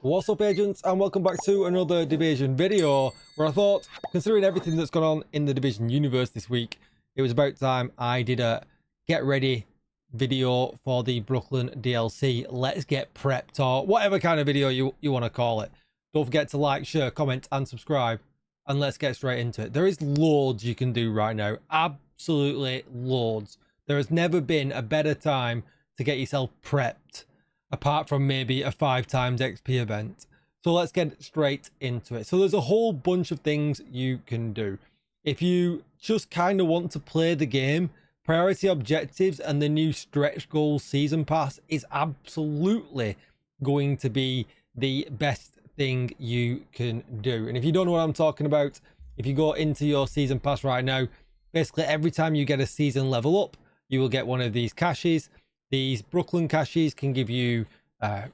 What's up, agents, and welcome back to another Division video, where I thought, considering everything that's gone on in the Division universe this week, it was about time I did a get ready video for the Brooklyn DLC. Let's get prepped, or whatever kind of video you want to call it. Don't forget to like, share, comment, and subscribe, and let's get straight into it. There is loads you can do right now, absolutely loads. There has never been a better time to get yourself prepped, apart from maybe a 5 times XP event. So let's get straight into it. So there's a whole bunch of things you can do. If you just kind of want to play the game, priority objectives and the new stretch goals season pass is absolutely going to be the best thing you can do. And if you don't know what I'm talking about, if you go into your season pass right now, basically every time you get a season level up, you will get one of these caches. These Brooklyn caches can give you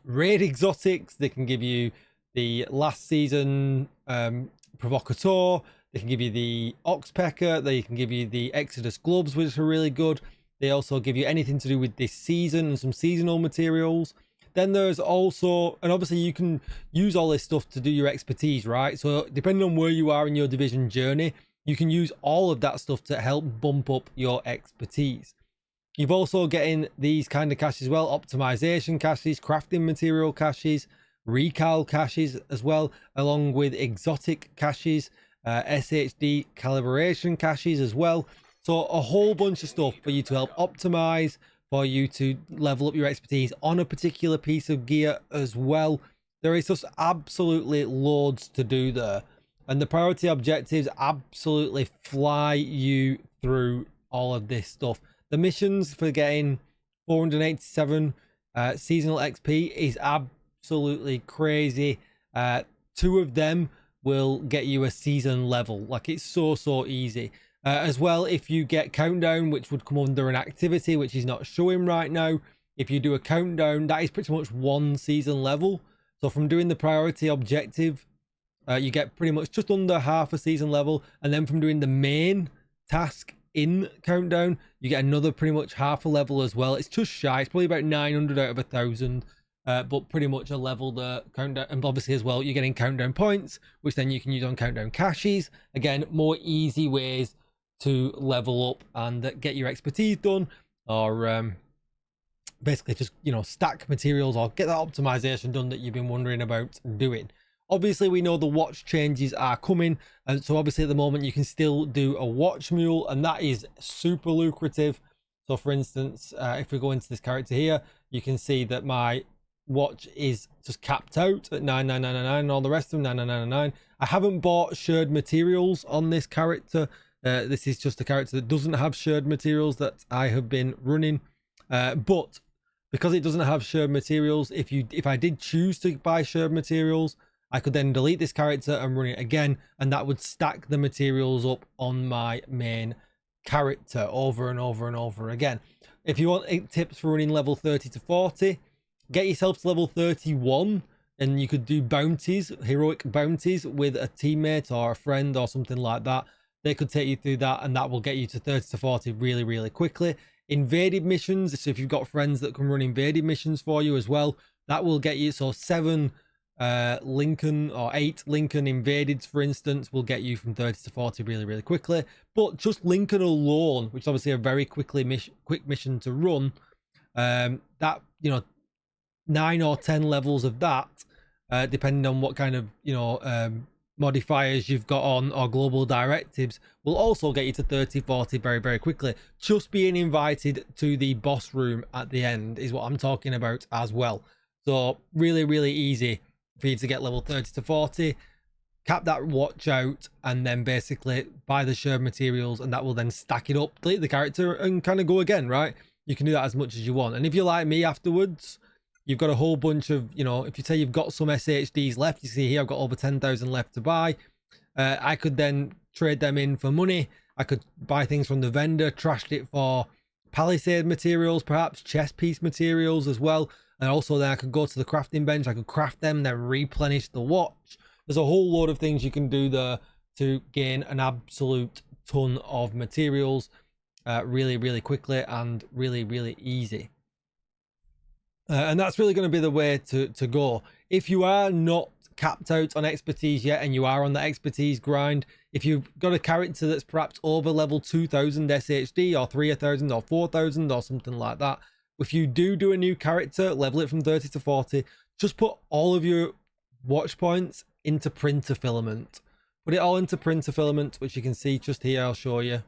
raid exotics. They can give you the last season provocateur. They can give you the oxpecker. They can give you the Exodus gloves, which are really good. They also give you anything to do with this season and some seasonal materials. Then there's also, and obviously you can use all this stuff to do your expertise, right? So depending on where you are in your division journey, you can use all of that stuff to help bump up your expertise. You've also getting these kind of caches as well, optimization caches, crafting material caches, recal caches as well, along with exotic caches, SHD calibration caches as well. So a whole bunch of stuff for you to help optimize, for you to level up your expertise on a particular piece of gear as well. There is just absolutely loads to do there. And the priority objectives absolutely fly you through all of this stuff. The missions for getting 487 seasonal XP is absolutely crazy. 2 of them will get you a season level. Like, it's so easy. As well, if you get countdown, which would come under an activity, which is not showing right now. If you do a countdown, that is pretty much 1 season level. So from doing the priority objective, you get pretty much just under half a season level. And then from doing the main task in countdown, you get another pretty much half a level as well. It's just shy. It's probably about 900 out of 1,000, but pretty much a level the countdown. And obviously as well, you're getting countdown points, which then you can use on countdown caches. Again, more easy ways to level up and get your expertise done, or basically just, you know, stack materials or get that optimization done that you've been wondering about doing. Obviously, we know the watch changes are coming, and so obviously at the moment you can still do a watch mule, and that is super lucrative. So for instance, if we go into this character here, you can see that my watch is just capped out at 9999, and all the rest of them 9999. I haven't bought shared materials on this character. This is just a character that doesn't have shared materials that I have been running, but because it doesn't have shared materials, if I did choose to buy shared materials, I could then delete this character and run it again, and that would stack the materials up on my main character over and over and over again. If you want 8 tips for running level 30 to 40, get yourself to level 31, and you could do bounties, heroic bounties with a teammate or a friend or something like that. They could take you through that, and that will get you to 30 to 40 really quickly. Invaded missions, so if you've got friends that can run invaded missions for you as well, that will get you, so 7 Lincoln or 8 Lincoln invadeds, for instance, will get you from 30 to 40 really quickly. But just Lincoln alone, which is obviously a very quick mission to run, that, you know, 9 or 10 levels of that, depending on what kind of, you know, modifiers you've got on or global directives, will also get you to 30 40 very quickly. Just being invited to the boss room at the end is what I'm talking about as well. So really easy for you to get level 30 to 40, cap that watch out, and then basically buy the shared materials, and that will then stack it up, delete the character, and kind of go again, right? You can do that as much as you want. And if you're like me afterwards, you've got a whole bunch of, you know, if you say you've got some SHDs left, you see here I've got over 10,000 left to buy. I could then trade them in for money. I could buy things from the vendor, trashed it for palisade materials, perhaps chest piece materials as well. And also then I could go to the crafting bench, I could craft them, then replenish the watch. There's a whole load of things you can do there to gain an absolute ton of materials really quickly and really easy. And that's really going to be the way to go. If you are not capped out on expertise yet and you are on the expertise grind, if you've got a character that's perhaps over level 2000 SHD or 3000 or 4000 or something like that, if you do a new character, level it from 30 to 40, just put all of your watch points into printer filament. Put it all into printer filament, which you can see just here. I'll show you.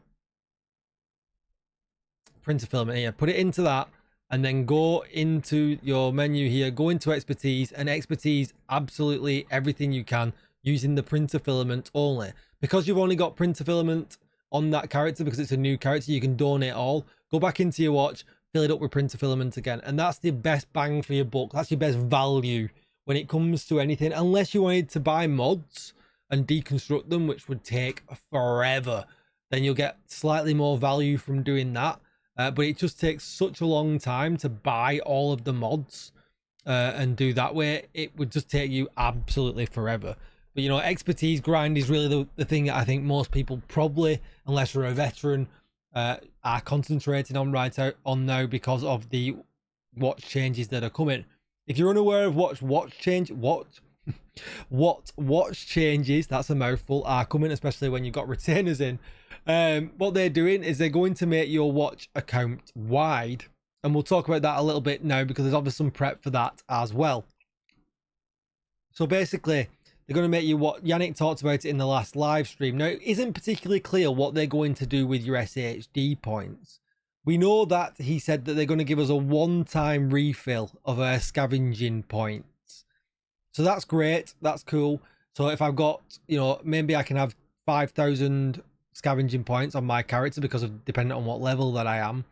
Printer filament here. Put it into that, and then go into your menu here, go into expertise, and expertise absolutely everything you can using the printer filament only. Because you've only got printer filament on that character, because it's a new character, you can donate all. Go back into your watch, fill it up with printer filament again, and that's the best bang for your buck. That's your best value when it comes to anything, unless you wanted to buy mods and deconstruct them, which would take forever. Then you'll get slightly more value from doing that. But it just takes such a long time to buy all of the mods and do that way. It would just take you absolutely forever. But, you know, expertise grind is really the thing that I think most people probably, unless you're a veteran, are concentrating on on now because of the watch changes that are coming. If you're unaware of what watch changes, that's a mouthful, are coming, especially when you've got retainers in. What they're doing is they're going to make your watch account wide, and we'll talk about that a little bit now because there's obviously some prep for that as well. So basically, they're going to make you what Yannick talked about it in the last live stream. Now, it isn't particularly clear what they're going to do with your SHD points. We know that he said that they're going to give us a one-time refill of our scavenging points. So that's great. That's cool. So if I've got, you know, maybe I can have 5,000 scavenging points on my character because of depending on what level that I am.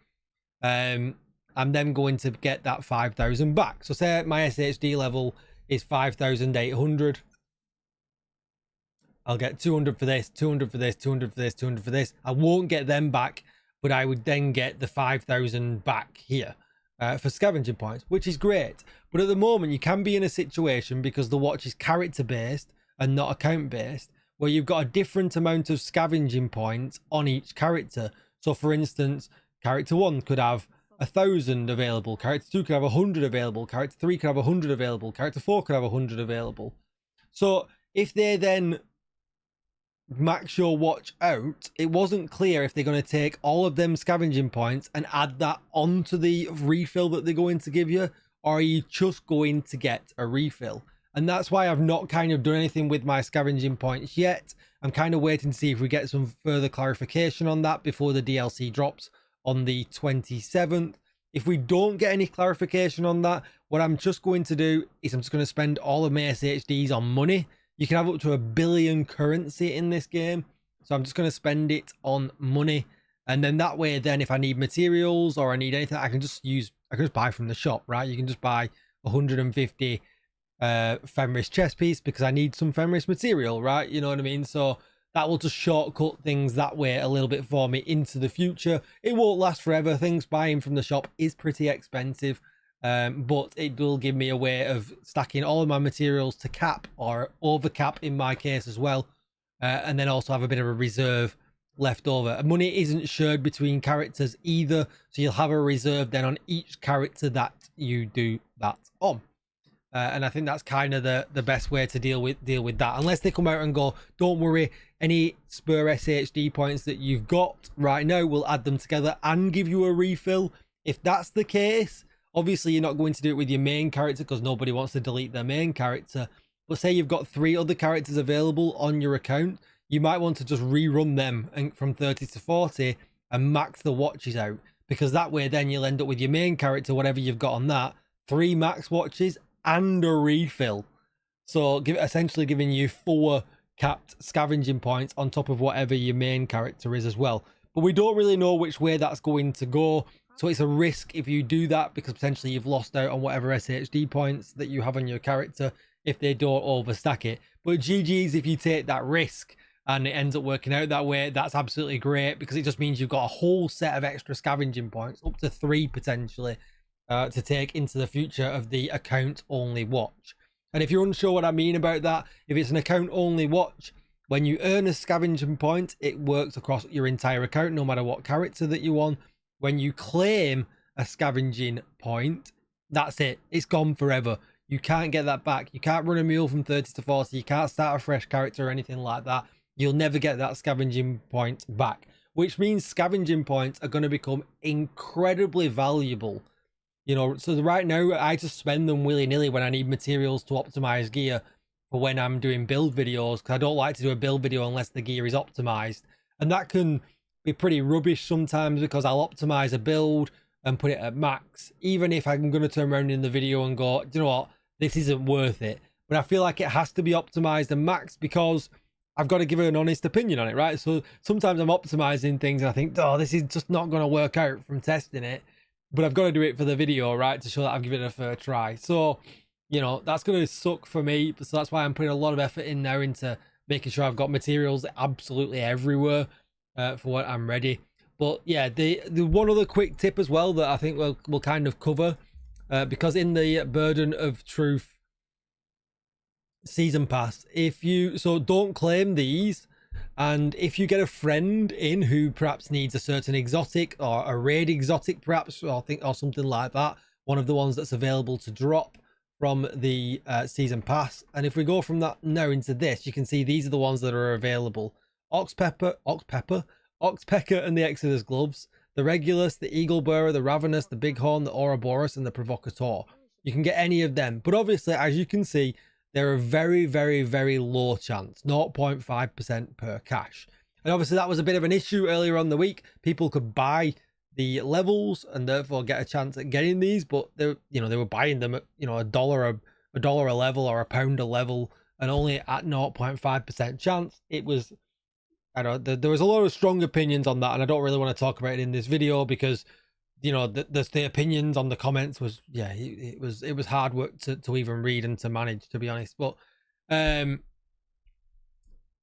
I'm then going to get that 5,000 back. So say my SHD level is 5,800. I'll get 200 for this, 200 for this, 200 for this, 200 for this. I won't get them back, but I would then get the 5,000 back here for scavenging points, which is great. But at the moment, you can be in a situation, because the watch is character based and not account based, where you've got a different amount of scavenging points on each character. So for instance, character 1 could have 1,000 available, character 2 could have 100 available, character 3 could have 100 available, character 4 could have 100 available. So if they then max your watch out, it wasn't clear if they're going to take all of them scavenging points and add that onto the refill that they're going to give you, or are you just going to get a refill? And that's why I've not kind of done anything with my scavenging points yet. I'm kind of waiting to see if we get some further clarification on that before the DLC drops on the 27th. If we don't get any clarification on that, what I'm just going to do is I'm just going to spend all of my SHDs on money. You can have up to 1 billion currency in this game. So I'm just going to spend it on money. And then that way, then if I need materials or I need anything, I can just buy from the shop, right? You can just buy 150 Fenris chest piece because I need some Fenris material, right? You know what I mean? So that will just shortcut things that way a little bit for me into the future. It won't last forever. Things buying from the shop is pretty expensive. But it will give me a way of stacking all of my materials to cap or over cap in my case as well, and then also have a bit of a reserve left over. Money isn't shared between characters either, so you'll have a reserve then on each character that you do that on. And I think that's kind of the best way to deal with that, unless they come out and go, don't worry, any spare SHD points that you've got right now, we'll add them together and give you a refill. If that's the case, obviously, you're not going to do it with your main character because nobody wants to delete their main character. But say you've got 3 other characters available on your account, you might want to just rerun them from 30 to 40 and max the watches out. Because that way, then you'll end up with your main character, whatever you've got on that, 3 max watches and a refill. So essentially giving you 4 capped scavenging points on top of whatever your main character is as well. But we don't really know which way that's going to go. So it's a risk if you do that, because potentially you've lost out on whatever SHD points that you have on your character if they don't overstack it. But GG's if you take that risk and it ends up working out that way. That's absolutely great, because it just means you've got a whole set of extra scavenging points, up to 3 potentially, to take into the future of the account only watch. And if you're unsure what I mean about that, if it's an account only watch, when you earn a scavenging point, it works across your entire account, no matter what character that you're on. When you claim a scavenging point, That's it. It's gone forever. You can't get that back. You can't run a mule from 30 to 40. You can't start a fresh character or anything like that. You'll never get that scavenging point back, which means scavenging points are going to become incredibly valuable. You know, so right now I just spend them willy-nilly when I need materials to optimize gear for when I'm doing build videos, because I don't like to do a build video unless the gear is optimized. And that can be pretty rubbish sometimes, because I'll optimize a build and put it at max, even if I'm going to turn around in the video and go, do you know what, this isn't worth it. But I feel like it has to be optimized and maxed, because I've got to give an honest opinion on it, right? So sometimes I'm optimizing things and I think, oh, this is just not going to work out from testing it, but I've got to do it for the video, right, to show that I've given it a fair try. So, you know, that's going to suck for me. So that's why I'm putting a lot of effort in now into making sure I've got materials absolutely everywhere for when I'm ready. But yeah, the one other quick tip as well that I think we'll kind of cover, because in the Burden of Truth season pass, so don't claim these, and if you get a friend in who perhaps needs a certain exotic or a raid exotic perhaps, or something like that, one of the ones that's available to drop from the season pass. And if we go from that now into this, you can see these are the ones that are available: Oxpecker and the Exodus gloves, the Regulus, the Eagle Bearer, the Ravenous, the Bighorn, the Ouroboros, and the Provocateur. You can get any of them, but obviously, as you can see, they're a very, very, very low chance, 0.5% per cache. And obviously that was a bit of an issue earlier on the week. People could buy the levels and therefore get a chance at getting these, but they were buying them at, a dollar a level or £1 a level, and only at 0.5% chance. It was, I don't know, there was a lot of strong opinions on that, and I don't really want to talk about it in this video because, the opinions on the comments was, yeah, it was hard work to even read and to manage, to be honest. But now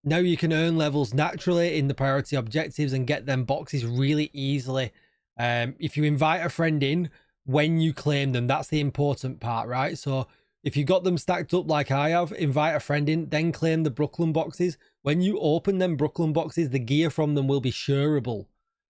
you can earn levels naturally in the priority objectives and get them boxes really easily. If you invite a friend in when you claim them, that's the important part, right? So if you got them stacked up like I have, invite a friend in, then claim the Brooklyn boxes. When you open them Brooklyn boxes, the gear from them will be shareable.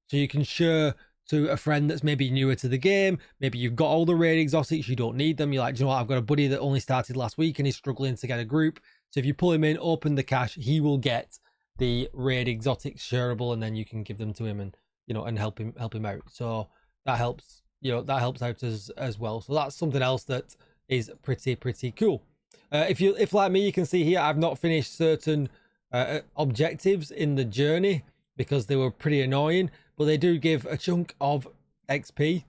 So you can share to a friend that's maybe newer to the game. Maybe you've got all the raid exotics, you don't need them. You're like, do you know what, I've got a buddy that only started last week and he's struggling to get a group. So if you pull him in, open the cache, he will get the raid exotics shareable, and then you can give them to him and, and help him out. So that helps, that helps out as well. So that's something else that is pretty cool. If like me, you can see here, I've not finished certain objectives in the journey because they were pretty annoying, but they do give a chunk of XP.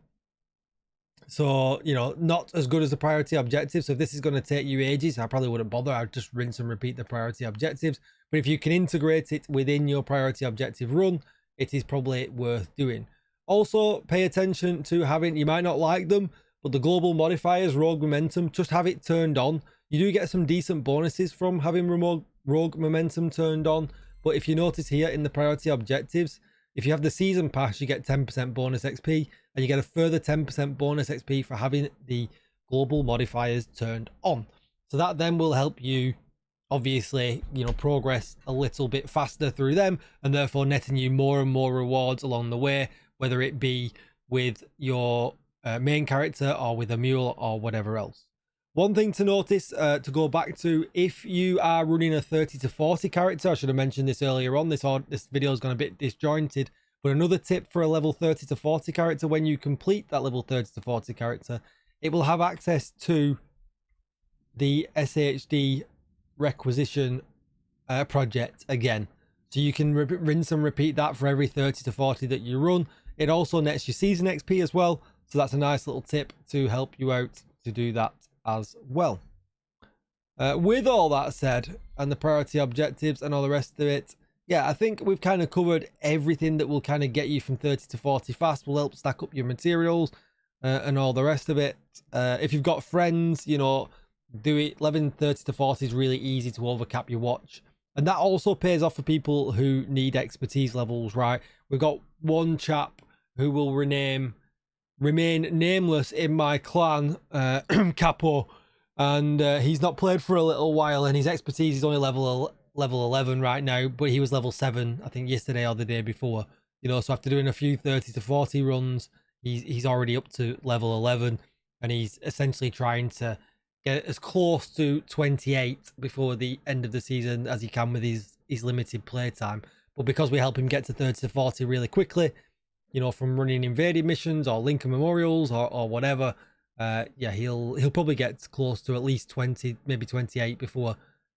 So, not as good as the priority objectives. So if this is going to take you ages, I probably wouldn't bother. I'd just rinse and repeat the priority objectives. But if you can integrate it within your priority objective run, it is probably worth doing. Also, pay attention to having, you might not like them, but the global modifiers, Rogue Momentum, just have it turned on. You do get some decent bonuses from having Rogue Momentum turned on. But if you notice here in the priority objectives, if you have the season pass, you get 10% bonus XP, and you get a further 10% bonus XP for having the global modifiers turned on. So that then will help you, obviously, progress a little bit faster through them, and therefore netting you more and more rewards along the way, whether it be with your main character or with a mule or whatever else. One thing to notice, to go back to, if you are running a 30 to 40 character, I should have mentioned this earlier on, this video is going a bit disjointed, but another tip for a level 30 to 40 character, when you complete that level 30 to 40 character, it will have access to the SHD requisition project again. So you can rinse and repeat that for every 30 to 40 that you run. It also nets your season XP as well, so that's a nice little tip to help you out to do that as well. With all that said, and the priority objectives and all the rest of it, yeah, I think we've kind of covered everything that will kind of get you from 30 to 40 fast, will help stack up your materials and all the rest of it. If you've got friends, do it. 11 30 to 40 is really easy to overcap your watch, and that also pays off for people who need expertise levels, right? We've got one chap who will remain nameless in my clan, Capo, and he's not played for a little while, and his expertise is only level 11 right now, but he was level 7 I think yesterday or the day before. So after doing a few 30 to 40 runs, he's already up to level 11. and he's essentially trying to get as close to 28 before the end of the season as he can with his limited playtime. But because we help him get to 30 to 40 really quickly, you know, from running invaded missions or Lincoln Memorials or whatever, yeah, he'll probably get close to at least 20, maybe 28 before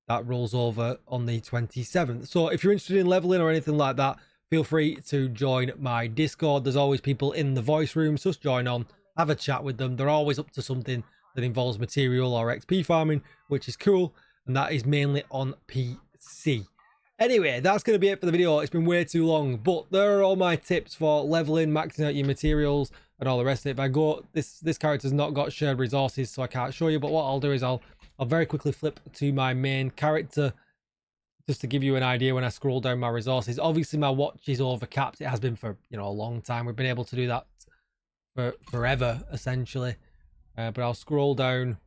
that rolls over on the 27th. So if you're interested in leveling or anything like that, feel free to join my Discord. There's always people in the voice rooms. Just join on, have a chat with them. They're always up to something that involves material or XP farming, which is cool. And that is mainly on PC. Anyway, that's going to be it for the video. It's been way too long, but there are all my tips for leveling, maxing out your materials, and all the rest of it. If I go, this character's not got shared resources, so I can't show you, but what I'll do is I'll very quickly flip to my main character just to give you an idea when I scroll down my resources. Obviously, my watch is overcapped. It has been for, you know, a long time. We've been able to do that for forever, essentially. But I'll scroll down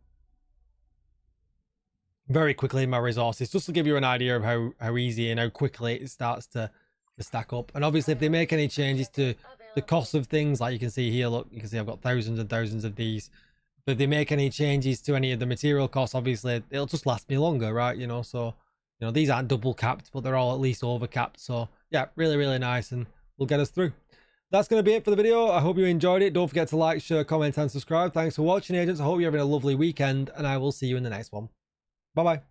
very quickly in my resources just to give you an idea of how easy and how quickly it starts to stack up. And obviously, if they make any changes to the cost of things, like you can see here, look, you can see I've got thousands and thousands of these. But if they make any changes to any of the material costs, obviously it'll just last me longer, right? You know, so, you know, these aren't double capped, but they're all at least over capped. So yeah, really, really nice, and will get us through. That's going to be it for the video. I hope you enjoyed it. Don't forget to like, share, comment, and subscribe. Thanks for watching, agents. I hope you're having a lovely weekend, and I will see you in the next one. Bye-bye.